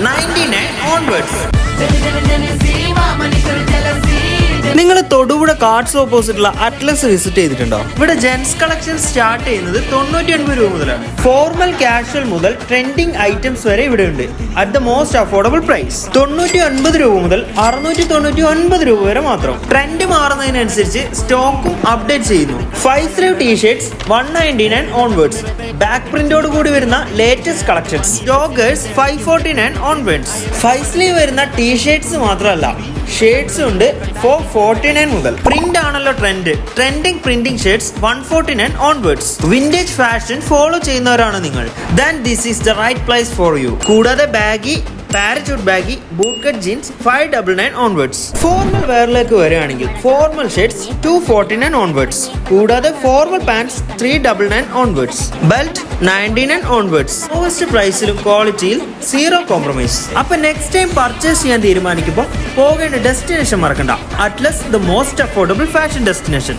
99 onwards. നിങ്ങൾ Thodupuzha cards ഓപ്പോസിറ്റുള്ള Atlas visit ചെയ്തിട്ടുണ്ടോ? ഇവിടെ ജെൻസ് കളക്ഷൻ സ്റ്റാർട്ട് ചെയ്യുന്നത് 99 രൂപ മുതലാണ്. ഫോർമൽ കാഷ്വൽ മുതൽ ട്രെൻഡിങ് ഐറ്റംസ് വരെ ഇവിടെ ഉണ്ട് at the most affordable price. 99 രൂപ മുതൽ 699 രൂപ വരെ മാത്രം. ട്രെൻഡ് മാറുന്നതിനനുസരിച്ച് സ്റ്റോക്കും അപ്ഡേറ്റ് ചെയ്യുന്നു. 5 സ്ലീവ് ടീഷർട്സ് 199 ഓൺവേർഡ്സ്. ബാക്ക് പ്രിന്റോട് കൂടി വരുന്ന latest collections. Joggers 549 onwards. 5 sleeve വരുന്ന ടീഷർട്സ് മാത്രമല്ല, ഷേഡ്സും ഉണ്ട് 449 മുതൽ. പ്രിന്റ് ആണല്ലോ trend. Trending printing shades 149 onwards. Vintage fashion follow ചെയ്യുന്നവരാണ് നിങ്ങൾ, then this is the right place for you. കൂടാതെ baggy, parachute baggy, boot cut jeans 599 onwards. Formal വെയറിലേക്ക് വരികയാണെങ്കിൽ ഫോർമൽ ഷർട്ട്സ് 249 ഓൺവേർഡ്സ്. കൂടാതെ formal pants 399 onwards. Belt 99 onwards. Lowest പ്രൈസിലും ക്വാളിറ്റിയിൽ zero compromise. അപ്പൊ next time purchase ചെയ്യാൻ തീരുമാനിക്കുമ്പോൾ പോകേണ്ട ഡെസ്റ്റിനേഷൻ മറക്കണ്ട. Atlas, the most affordable fashion destination.